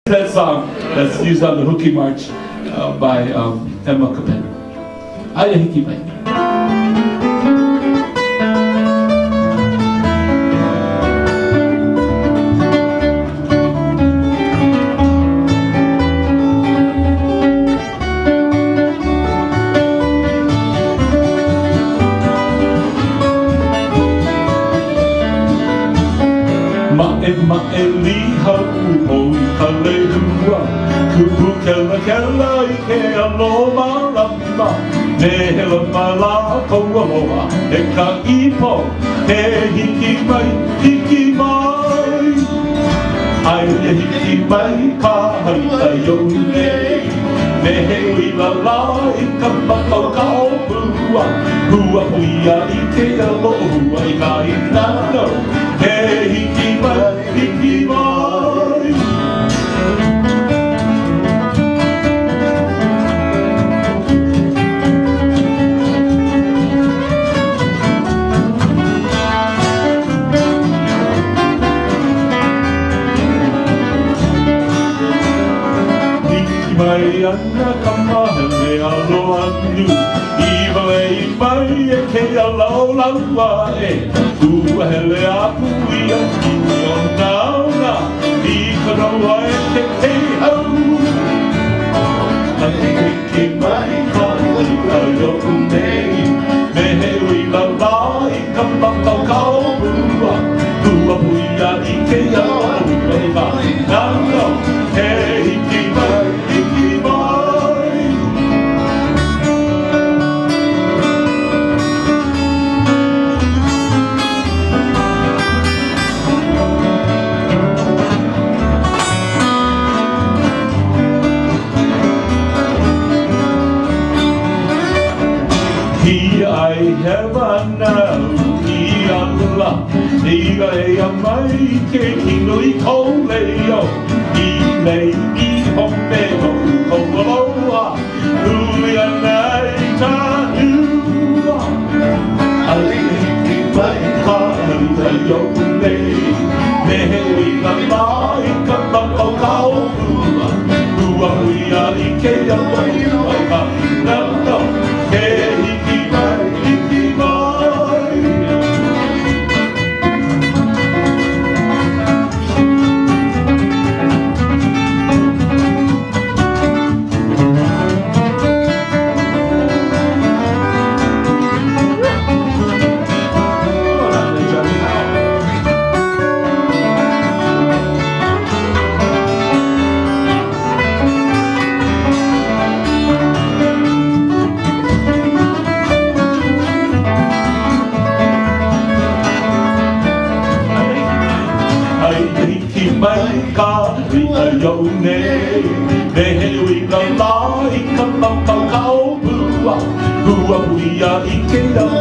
That song that's used on the Hookie March by Emma Capen. Aya hiki mai. Ma'e li hau hoi kale hua Kupu kela kela I ke aloha lama Ne hela mala koua loa E ka ipo He hiki mai Ai hiki mai ka haita yone Ne he ui la la I ka makau ka opua Hua huia I ke aloha I ka inano He hiki mai Mai ana kamahele aloha nu Iwa e mai e ke alau laua e Ua hele apu ia kini o nauna I ka raua e te kei au Ane hiki mai ka ua yoku nei Me he ui la la I ka makau kau bua Ua puia I ke au e ma nano He hiki mai I have a now, I ala, Iga e a mai ke kino I koleo, I nei I homeo, koaloa, Ui anai ta ua, Ali ki mai ka hita yone, Me he ui la mai ka makau ka opua, Ua ui a I ke a mai ka nano, He hiki mai. Mai ka rita yone Ne he ui la la I ka makau kau bua Hua huia I ke au